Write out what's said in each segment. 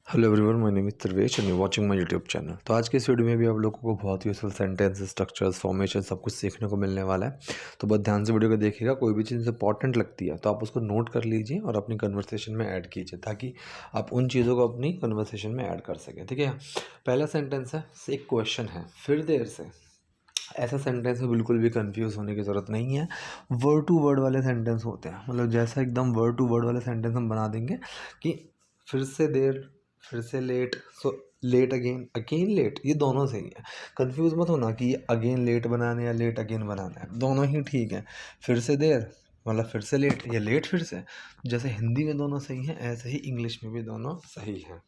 Hello everyone, my name is Sarvesh and you watching my YouTube channel. तो आज के इस वीडियो में भी आप लोगों को बहुत यूजफुल सेंटेंस, स्ट्रक्चर्स, फॉर्मेशन सब कुछ सीखने को मिलने वाला है। तो बहुत ध्यान से वीडियो को देखिएगा। कोई भी चीज़ इंपॉर्टेंट लगती है तो आप उसको नोट कर लीजिए और अपनी कन्वर्सेशन में ऐड कीजिए, ताकि आप उन चीज़ों को अपनी कन्वर्सेशन में ऐड कर सकें। ठीक है, पहला सेंटेंस है, एक क्वेश्चन है, फिर देर से। ऐसा सेंटेंस में बिल्कुल भी कंफ्यूज होने की ज़रूरत नहीं है। वर्ड टू वर्ड वाले सेंटेंस होते हैं, मतलब जैसा एकदम वर्ड टू वर्ड वाले सेंटेंस हम बना देंगे कि फिर से देर, फिर से late, so late again, again late, ये दोनों सही है। कंफ्यूज मत होना कि ये अगेन लेट बनाना है या लेट अगेन बनाना है, दोनों ही ठीक है। फिर से देर मतलब फिर से लेट, या लेट फिर से। जैसे हिंदी में दोनों सही हैं, ऐसे ही इंग्लिश में भी दोनों सही हैं।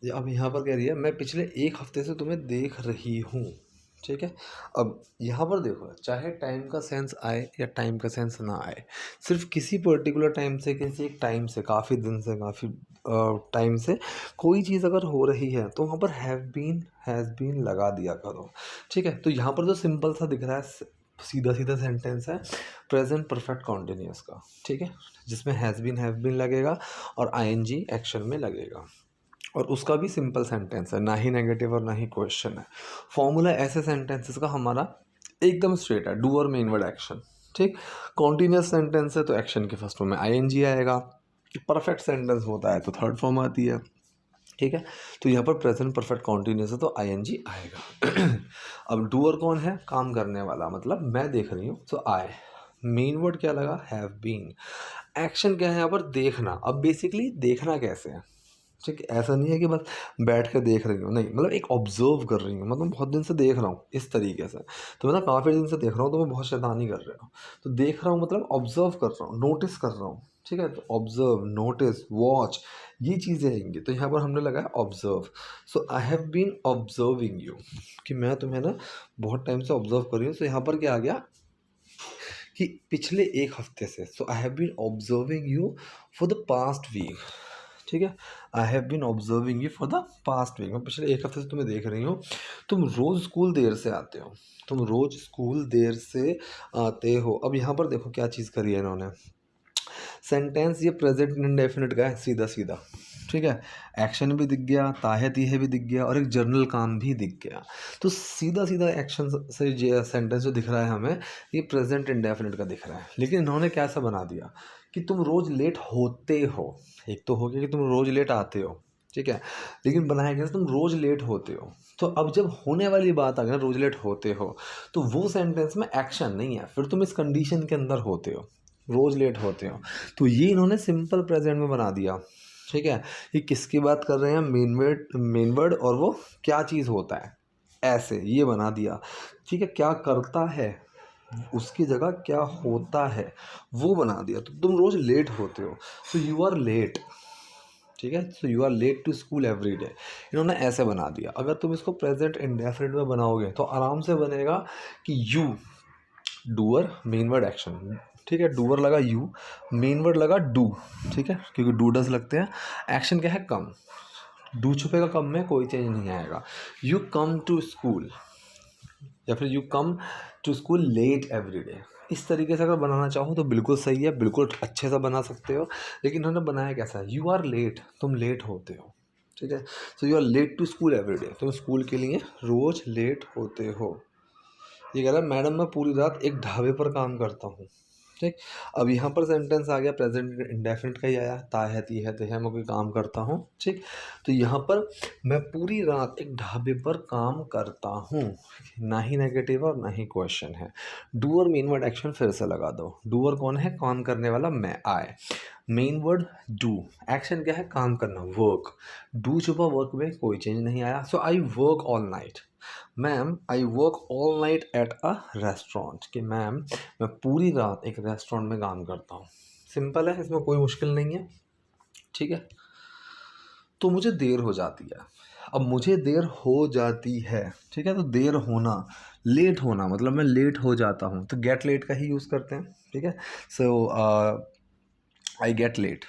अब यहाँ पर कह रही है, मैं पिछले एक हफ्ते से तुम्हें देख रही हूँ। ठीक है, अब यहाँ पर देखो, चाहे टाइम का सेंस आए या टाइम का सेंस ना आए, सिर्फ किसी पर्टिकुलर टाइम से, किसी एक टाइम से, काफ़ी दिन से, काफ़ी टाइम से कोई चीज़ अगर हो रही है तो वहाँ पर हैव बीन, हैज़ बीन लगा दिया करो। ठीक है, तो यहाँ पर जो सिंपल सा दिख रहा है, सीधा सीधा सेंटेंस है प्रेजेंट परफेक्ट कॉन्टिन्यूस का। ठीक है, जिसमें हैज़ बीन, हैव बीन लगेगा और आईएनजी एक्शन में लगेगा, और उसका भी सिंपल सेंटेंस है, ना ही नेगेटिव और ना ही क्वेश्चन है। फॉर्मूला ऐसे सेंटेंसेस का हमारा एकदम स्ट्रेट है, डू और मेन वर्ड एक्शन। ठीक, कॉन्टिन्यूस सेंटेंस है तो एक्शन के फर्स्ट फॉर्म में आईएनजी आएगा। परफेक्ट सेंटेंस होता है तो थर्ड फॉर्म आती है। ठीक है, तो यहाँ पर प्रेजेंट परफेक्ट कॉन्टिन्यूस है तो आईएनजी आएगा। अब डूअर कौन है? काम करने वाला, मतलब मैं देख रही हूँ तो आई। मेन वर्ड क्या लगा? Have been. एक्शन क्या है यहाँ पर? देखना। अब बेसिकली देखना कैसे है? ठीक है, ऐसा नहीं है कि बस बैठ कर देख रही हूँ, नहीं, मतलब एक ऑब्जर्व कर रही हूँ, मतलब बहुत दिन से देख रहा हूँ इस तरीके से। तो मैं ना काफ़ी दिन से देख रहा हूँ, तो मैं बहुत शैतानी कर रहा हूँ। तो देख रहा हूँ मतलब ऑब्जर्व कर रहा हूँ, नोटिस कर रहा हूँ। ठीक है, तो ऑब्जर्व, नोटिस, वॉच, ये चीज़ें आएंगी। तो यहाँ पर हमने लगाया observe. So I have been observing you, कि मैं तुम्हें ना बहुत टाइम से ऑब्जर्व कर रही हूँ। तो यहाँ पर क्या आ गया कि पिछले एक हफ्ते से। So I have been observing you for the past week. ठीक है, I have been observing you for the past week, मैं पिछले एक हफ्ते से तुम्हें देख रही हूँ। तुम रोज़ स्कूल देर से आते हो, तुम रोज़ स्कूल देर से आते हो। अब यहाँ पर देखो क्या चीज़ करी है इन्होंने। सेंटेंस ये प्रेजेंट इंडेफिनिट का है, सीधा सीधा। ठीक है, एक्शन भी दिख गया, ताहे तीहे भी दिख गया, और एक जर्नल काम भी दिख गया। तो सीधा सीधा एक्शन से सेंटेंस जो दिख रहा है हमें, ये प्रेजेंट इंडेफिनिट का दिख रहा है। लेकिन इन्होंने कैसा बना दिया कि तुम रोज़ लेट होते हो। एक तो हो गया कि तुम रोज़ लेट आते हो, ठीक है, लेकिन बनाया गया तुम रोज़ लेट होते हो। तो अब जब होने वाली बात आ गई, रोज़ लेट होते हो, तो वो सेंटेंस में एक्शन नहीं है, फिर तुम इस कंडीशन के अंदर होते हो, रोज़ लेट होते हो। तो ये इन्होंने सिंपल प्रेजेंट में बना दिया। ठीक है, ये किसकी बात कर रहे हैं? मेन वर्ड, और वो क्या चीज़ होता है, ऐसे ये बना दिया। ठीक है, क्या करता है उसकी जगह क्या होता है वो बना दिया। तो तुम रोज़ लेट होते हो, सो यू आर लेट। ठीक है, so you are late to school every day, इन्होंने ऐसे बना दिया। अगर तुम इसको प्रेजेंट इंडेफिनिट में बनाओगे तो आराम से बनेगा कि you, doer, main word, action. ठीक है, डूअर लगा यू, मेन वर्ड लगा डू। ठीक है, क्योंकि डू डज लगते हैं। एक्शन क्या है? कम। डू छुपेगा कम में, कोई चेंज नहीं आएगा। यू कम टू स्कूल, या फिर you come to school late every day. इस तरीके से अगर बनाना चाहो तो बिल्कुल सही है, बिल्कुल अच्छे से बना सकते हो। लेकिन उन्होंने बनाया कैसा है? यू आर लेट, तुम लेट होते हो। ठीक है, so you are late to school every day, तुम स्कूल के लिए रोज़ लेट होते हो। ये कह रहा है, मैडम मैं पूरी रात एक ढाबे पर काम करता हूँ। ठीक, अब यहाँ पर सेंटेंस आ गया, प्रेजेंट इंडेफिनिट का ही आया, ता है, ती है, ते है, मैं कोई काम करता हूँ। ठीक, तो यहाँ पर मैं पूरी रात एक ढाबे पर काम करता हूँ, ना ही नेगेटिव और ना ही क्वेश्चन है। डू और मेन वर्ड एक्शन फिर से लगा दो। डूअर कौन है? काम करने वाला, मैं, आए। मेन वर्ड डू, एक्शन क्या है? काम करना, वर्क। डू छुपा वर्क में, कोई चेंज नहीं आया। So I work all night. Ma'am I work all night at a restaurant, कि मैम मैं पूरी रात एक रेस्टोरेंट में काम करता हूँ। सिंपल है, इसमें कोई मुश्किल नहीं है। ठीक है, तो मुझे देर हो जाती है। अब मुझे देर हो जाती है, ठीक है, तो देर होना, लेट होना, मतलब मैं लेट हो जाता हूँ, तो गेट लेट का ही यूज़ करते हैं। ठीक है, सो आई गेट लेट,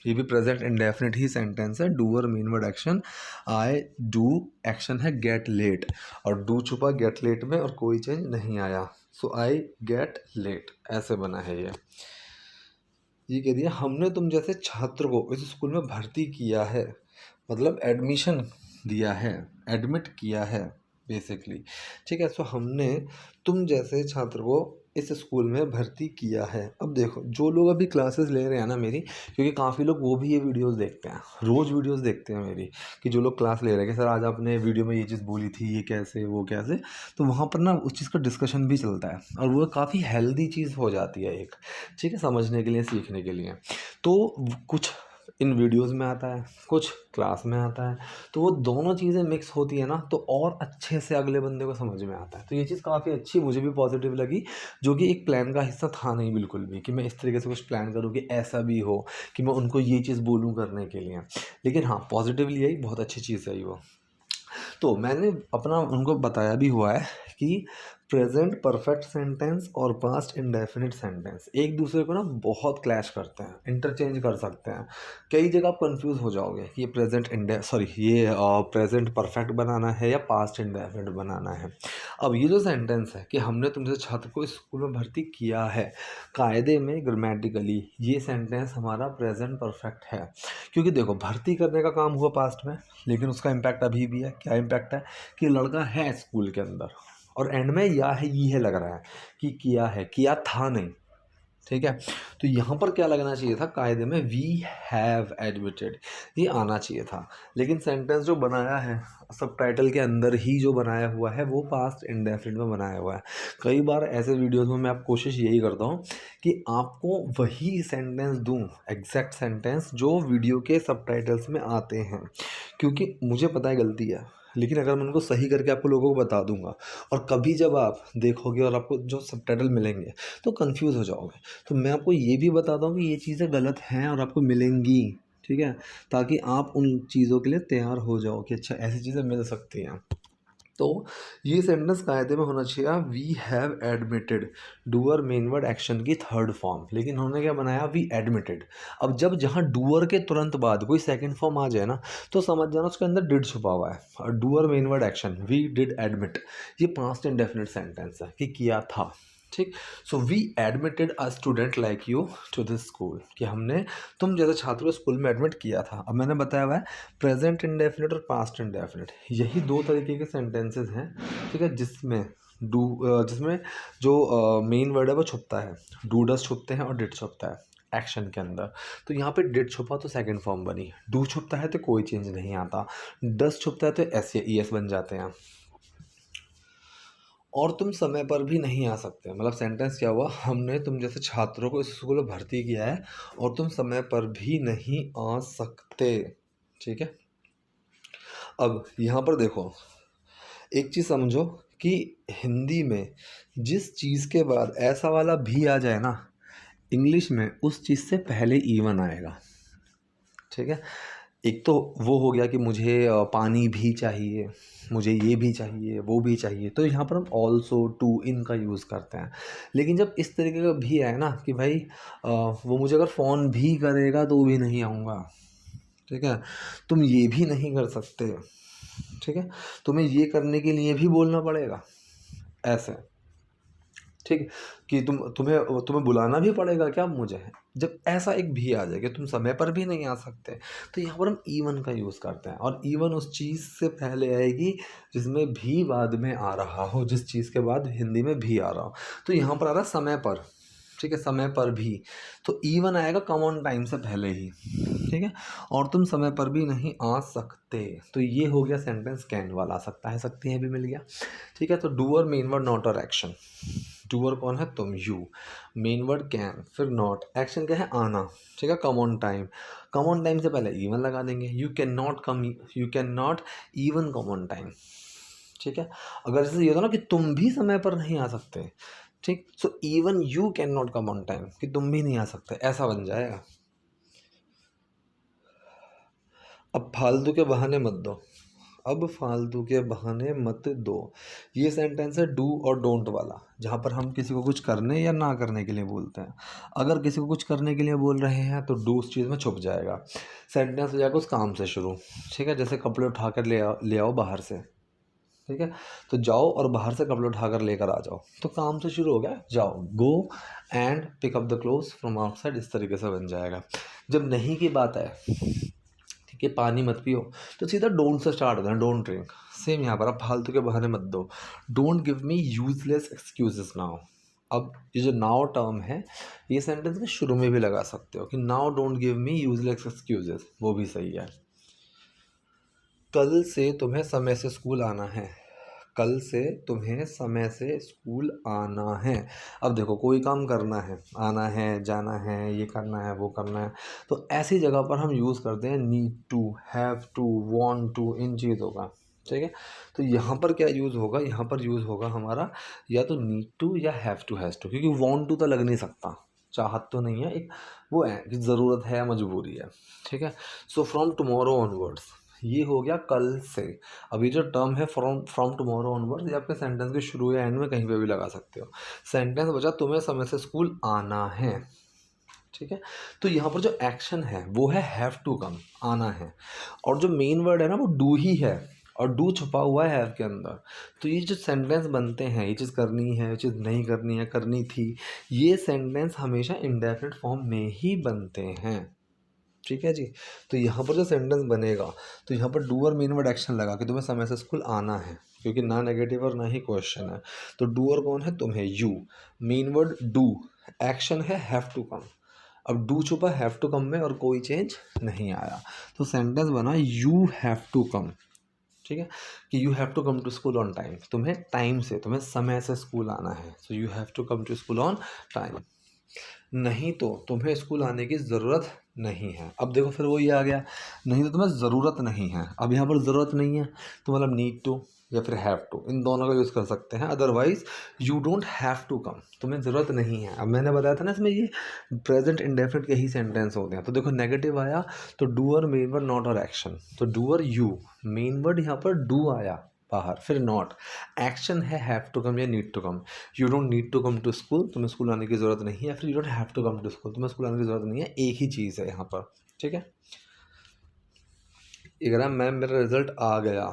ये भी प्रेजेंट इंडेफिनिट ही सेंटेंस है। Doer, main word, action. I do, action है गेट लेट, और डू छुपा गेट लेट में और कोई चेंज नहीं आया। सो आई गेट लेट, ऐसे बना है ये। ये कह दिया हमने तुम जैसे छात्र को इस स्कूल में भर्ती किया है, मतलब एडमिशन दिया है, एडमिट किया है बेसिकली। ठीक है, सो हमने तुम जैसे छात्र को इस स्कूल में भर्ती किया है। अब देखो जो लोग अभी क्लासेस ले रहे हैं ना मेरी, क्योंकि काफ़ी लोग वो भी ये वीडियोस देखते हैं, रोज़ वीडियोस देखते हैं मेरी, कि जो लोग क्लास ले रहे हैं कि सर आज आपने वीडियो में ये चीज़ बोली थी, ये कैसे वो कैसे, तो वहाँ पर ना उस चीज़ का डिस्कशन भी चलता है और वो काफ़ी हेल्दी चीज़ हो जाती है एक, ठीक है, समझने के लिए, सीखने के लिए। तो कुछ इन वीडियोस में आता है, कुछ क्लास में आता है, तो वो दोनों चीज़ें मिक्स होती है ना, तो और अच्छे से अगले बंदे को समझ में आता है। तो ये चीज़ काफ़ी अच्छी मुझे भी पॉजिटिव लगी, जो कि एक प्लान का हिस्सा था नहीं बिल्कुल भी, कि मैं इस तरीके से कुछ प्लान करूँ कि ऐसा भी हो कि मैं उनको ये चीज़ बोलूँ करने के लिए। लेकिन हाँ, पॉजिटिवली आई, बहुत अच्छी चीज़ है ये वो। तो मैंने अपना उनको बताया भी हुआ है कि प्रेजेंट परफेक्ट सेंटेंस और पास्ट इंडेफिनिट सेंटेंस एक दूसरे को ना बहुत क्लैश करते हैं, इंटरचेंज कर सकते हैं। कई जगह आप कंफ्यूज हो जाओगे कि ये ये प्रेजेंट परफेक्ट बनाना है या पास्ट इंडेफिनिट बनाना है। अब ये जो सेंटेंस है कि हमने तुमसे छात्र को इस स्कूल में भर्ती किया है, कायदे में ग्रामेटिकली ये सेंटेंस हमारा प्रेजेंट परफेक्ट है, क्योंकि देखो भर्ती करने का काम हुआ पास्ट में, लेकिन उसका इम्पैक्ट अभी भी है। क्या इम्पैक्ट है कि लड़का है स्कूल के अंदर, और एंड में या है ये है लग रहा है कि किया है, किया था नहीं। ठीक है, तो यहाँ पर क्या लगना चाहिए था कायदे में, वी हैव एडमिटेड, ये आना चाहिए था। लेकिन सेंटेंस जो बनाया है सबटाइटल के अंदर ही जो बनाया हुआ है वो पास्ट इंडेफिनिट में बनाया हुआ है। कई बार ऐसे वीडियोस में मैं आप कोशिश यही करता हूँ कि आपको वही सेंटेंस दूँ, एग्जैक्ट सेंटेंस जो वीडियो के सबटाइटल्स में आते हैं, क्योंकि मुझे पता है गलती है, लेकिन अगर मैं उनको सही करके आपको लोगों को बता दूंगा, और कभी जब आप देखोगे और आपको जो सबटाइटल मिलेंगे तो कंफ्यूज हो जाओगे। तो मैं आपको ये भी बताता हूँ कि ये चीज़ें गलत हैं और आपको मिलेंगी, ठीक है, ताकि आप उन चीज़ों के लिए तैयार हो जाओ कि अच्छा ऐसी चीज़ें मिल सकती हैं। तो ये सेंटेंस कायदे में होना चाहिए we have admitted, doer main word action की थर्ड फॉर्म, लेकिन उन्होंने क्या बनाया, वी एडमिटेड। अब जब जहाँ डूअर के तुरंत बाद कोई सेकंड फॉर्म आ जाए ना, तो समझ जाना उसके अंदर डिड छुपा हुआ है। और doer main word action, we did admit, ये पास्ट इंडेफिनिट सेंटेंस है कि किया था। ठीक, so we admitted a student like you to this school, कि हमने तुम जैसे छात्र को स्कूल में एडमिट किया था। अब मैंने बताया हुआ है प्रेजेंट इंडेफिनिट और पास्ट इंडेफिनिट, यही दो तरीके के सेंटेंसेस हैं, ठीक है, जिसमें जो मेन वर्ड है वो छुपता है, डू डस छुपते हैं और डिड छुपता है एक्शन के अंदर। तो यहाँ पे डिड छुपा तो सेकंड फॉर्म बनी, डू छुपता है तो कोई चेंज नहीं आता, डस छुपता है तो एस या ई एस बन जाते हैं। और तुम समय पर भी नहीं आ सकते, मतलब सेंटेंस क्या हुआ, हमने तुम जैसे छात्रों को इस स्कूल में भर्ती किया है और तुम समय पर भी नहीं आ सकते। ठीक है, अब यहाँ पर देखो एक चीज़ समझो कि हिंदी में जिस चीज़ के बाद ऐसा वाला भी आ जाए ना, इंग्लिश में उस चीज़ से पहले ईवन आएगा। ठीक है, एक तो वो हो गया कि मुझे पानी भी चाहिए, मुझे ये भी चाहिए, वो भी चाहिए, तो यहाँ पर हम ऑल्सो, टू, इन का यूज़ करते हैं। लेकिन जब इस तरीके का भी है ना कि भाई वो मुझे अगर फ़ोन भी करेगा तो भी नहीं आऊँगा, ठीक है, तुम ये भी नहीं कर सकते, ठीक है, तुम्हें ये करने के लिए भी बोलना पड़ेगा, ऐसे। ठीक है, कि तुम्हें बुलाना भी पड़ेगा क्या मुझे, जब ऐसा एक भी आ जाए कि तुम समय पर भी नहीं आ सकते, तो यहाँ पर हम ईवन का यूज़ करते हैं। और ईवन उस चीज़ से पहले आएगी जिसमें भी बाद में आ रहा हो, जिस चीज़ के बाद हिंदी में भी आ रहा हो। तो यहाँ पर आ रहा है समय पर, ठीक है, समय पर भी, तो ईवन आएगा कम ऑन टाइम से पहले ही। ठीक है, और तुम समय पर भी नहीं आ सकते, तो ये हो गया सेंटेंस कैन वाला, सकता है सकती है भी मिल गया। ठीक है, तो डूअर मेन वर्ड नॉट और एक्शन, डूअर कौन है, तुम, यू, मेन वर्ड कैन, फिर नॉट, एक्शन क्या है, आना। ठीक है, come on time, come on time से पहले इवन लगा देंगे, you can not even come on time. ठीक है, अगर जैसे ये होता ना कि तुम भी समय पर नहीं आ सकते, ठीक, so even you can not come on time, कि तुम भी नहीं आ सकते, ऐसा बन जाएगा। अब फालतू के बहाने मत दो, अब फालतू के बहाने मत दो, ये सेंटेंस है डू और डोंट वाला, जहाँ पर हम किसी को कुछ करने या ना करने के लिए बोलते हैं। अगर किसी को कुछ करने के लिए बोल रहे हैं तो डू उस चीज़ में छुप जाएगा, सेंटेंस हो जाएगा उस काम से शुरू। ठीक है, जैसे कपड़े उठा कर ले आओ बाहर से, ठीक है, तो जाओ और बाहर से कपड़े उठाकर लेकर आ जाओ, तो काम तो शुरू हो गया, जाओ go and pick up the clothes from outside, इस तरीके से बन जाएगा। जब नहीं की बात है, ठीक है, पानी मत पियो, तो सीधा डोंट से स्टार्ट होता है, डोंट ड्रिंक। सेम यहाँ पर, आप फालतू के बहाने मत दो, don't give me useless excuses now. अब ये जो नाउ टर्म है, ये सेंटेंस के शुरू में भी लगा सकते हो कि now don't give me useless excuses, वो भी सही है। कल से तुम्हें समय से स्कूल आना है, कल से तुम्हें समय से स्कूल आना है। अब देखो, कोई काम करना है, आना है, जाना है, ये करना है, वो करना है, तो ऐसी जगह पर हम यूज़ करते हैं need to, have to, want to, इन चीज़ों का। ठीक है, तो यहाँ पर क्या यूज़ होगा, यहाँ पर यूज़ होगा हमारा या तो नीड टू या हैव टू, हैज़ टू, क्योंकि वांट टू तो लग नहीं सकता, चाहत तो नहीं है, एक वो है कि ज़रूरत है, मजबूरी है। ठीक है, सो फ्रॉम टुमारो ऑनवर्ड्स, ये हो गया कल से। अभी जो टर्म है फ्रॉम फ्रॉम टुमारो ऑनवर्ड्स, ये आपके सेंटेंस के शुरू या एंड में कहीं पे भी लगा सकते हो। सेंटेंस बचा तुम्हें समय से स्कूल आना है। ठीक है, तो यहाँ पर जो एक्शन है वो है हैव टू कम, आना है, और जो मेन वर्ड है ना वो डू ही है, और डू छुपा हुआ है हैव के अंदर। तो ये जो सेंटेंस बनते हैं, ये चीज़ करनी है, ये चीज़ नहीं करनी है, करनी थी, ये सेंटेंस हमेशा इंडेफिनिट फॉर्म में ही बनते हैं। ठीक है जी, तो यहाँ पर जो सेंटेंस बनेगा, तो यहाँ पर डू और मेन वर्ड एक्शन लगा कि तुम्हें समय से स्कूल आना है, क्योंकि ना नेगेटिव और ना ही क्वेश्चन है, तो डू और कौन है, तुम्हें, you, main word do, action है हैव टू कम। अब डू छुपा हैव टू कम में और कोई चेंज नहीं आया, तो सेंटेंस बना यू हैव टू कम। ठीक है, कि you have to come to school on time, तुम्हें टाइम से, तुम्हें समय से स्कूल आना है, so you have to come to school on time. नहीं तो तुम्हें स्कूल आने की ज़रूरत नहीं है। अब देखो फिर वही आ गया, नहीं तो तुम्हें ज़रूरत नहीं है। अब यहाँ पर ज़रूरत नहीं है तो मतलब नीड टू या फिर हैव टू, इन दोनों का यूज़ कर सकते हैं। Otherwise you don't have to come, तुम्हें ज़रूरत नहीं है। अब मैंने बताया था ना, इसमें ये प्रेजेंट इंडेफिनिट के ही सेंटेंस होते हैं। तो देखो नेगेटिव आया तो डू और मेन वर्ड नॉट और एक्शन, तो डू और यू, मेन वर्ड यहाँ पर डू आया बाहर, फिर नॉट, एक्शन है हैव टू कम या need to come. You don't need to come to school, तुम्हें स्कूल आने की ज़रूरत नहीं है, फिर you don't have to come to school, तुम्हें स्कूल आने की ज़रूरत नहीं है, एक ही चीज़ है यहाँ पर। ठीक है, ये कह रहा है मैम मेरा रिजल्ट आ गया।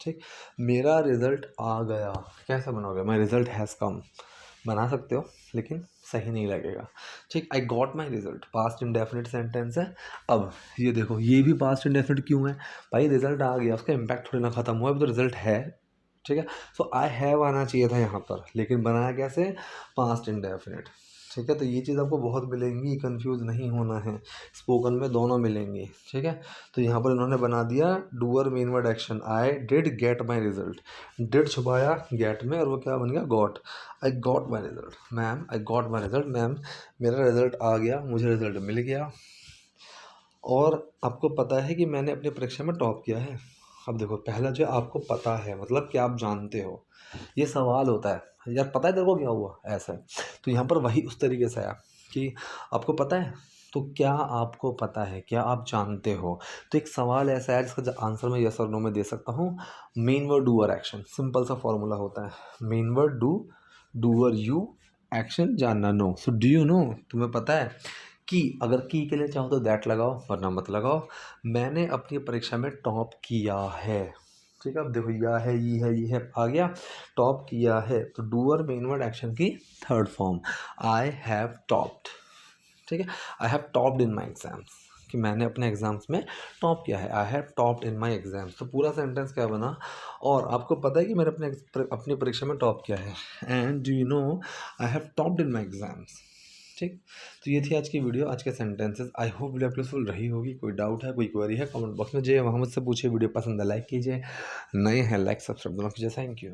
ठीक, मेरा रिजल्ट आ गया कैसे बनाओगे, माई रिजल्ट हैज़ कम, बना सकते हो लेकिन सही नहीं लगेगा। ठीक, I got my result, past indefinite sentence है। अब ये देखो, ये भी पास्ट इंडेफिनिट क्यों है भाई, रिजल्ट आ गया, उसका इम्पैक्ट थोड़ी ना खत्म हुआ, अभी तो रिजल्ट है। ठीक है, सो आई हैव आना चाहिए था यहाँ पर, लेकिन बनाया कैसे, पास्ट इंडेफिनिट। ठीक है, तो ये चीज़ आपको बहुत मिलेंगी, कंफ्यूज नहीं होना है, स्पोकन में दोनों मिलेंगी। ठीक है, तो यहाँ पर इन्होंने बना दिया doer main word action, I did get my result, did छुपाया गेट में और वो क्या बन गया, got. I got my result ma'am, I got my result ma'am, मेरा रिजल्ट आ गया, मुझे रिजल्ट मिल गया, और आपको पता है कि मैंने अपनी परीक्षा में टॉप किया है। अब देखो, पहला जो आपको पता है मतलब कि आप जानते हो, ये सवाल होता है यार पता है तेरे को क्या हुआ, ऐसा है। तो यहाँ पर वही उस तरीके से आया कि आपको पता है, तो क्या आपको पता है, क्या आप जानते हो। तो एक सवाल ऐसा है जिसका आंसर मैं यस और नो में दे सकता हूँ। मेन वर्ड डू और एक्शन, सिंपल सा फॉर्मूला होता है, main word do, doer you, action जानना know. So do you know, तुम्हें पता है कि, अगर की के लिए चाहो तो दैट लगाओ वरना मत लगाओ। मैंने अपनी परीक्षा में टॉप किया है। ठीक है, अब देखो या है, ये है आ गया, टॉप किया है, तो डूअर मेन वर्ड एक्शन की third form, I have topped. ठीक है, I have topped in my exams, कि मैंने अपने एग्जाम्स में टॉप किया है, I have topped in my exams. तो पूरा सेंटेंस क्या बना, और आपको पता है कि मैंने अपनी परीक्षा में टॉप किया है, and do you no I have topped in my exams. ठीक, तो ये थी आज की वीडियो, आज के sentences. I hope video useful रही होगी। कोई डाउट है, कोई क्वेरी है, कमेंट बॉक्स में जाइए, वहाँ मुझसे पूछिए। वीडियो पसंद है लाइक कीजिए, नए हैं लाइक सब्सक्राइब दोनों कीजिए। Thank you.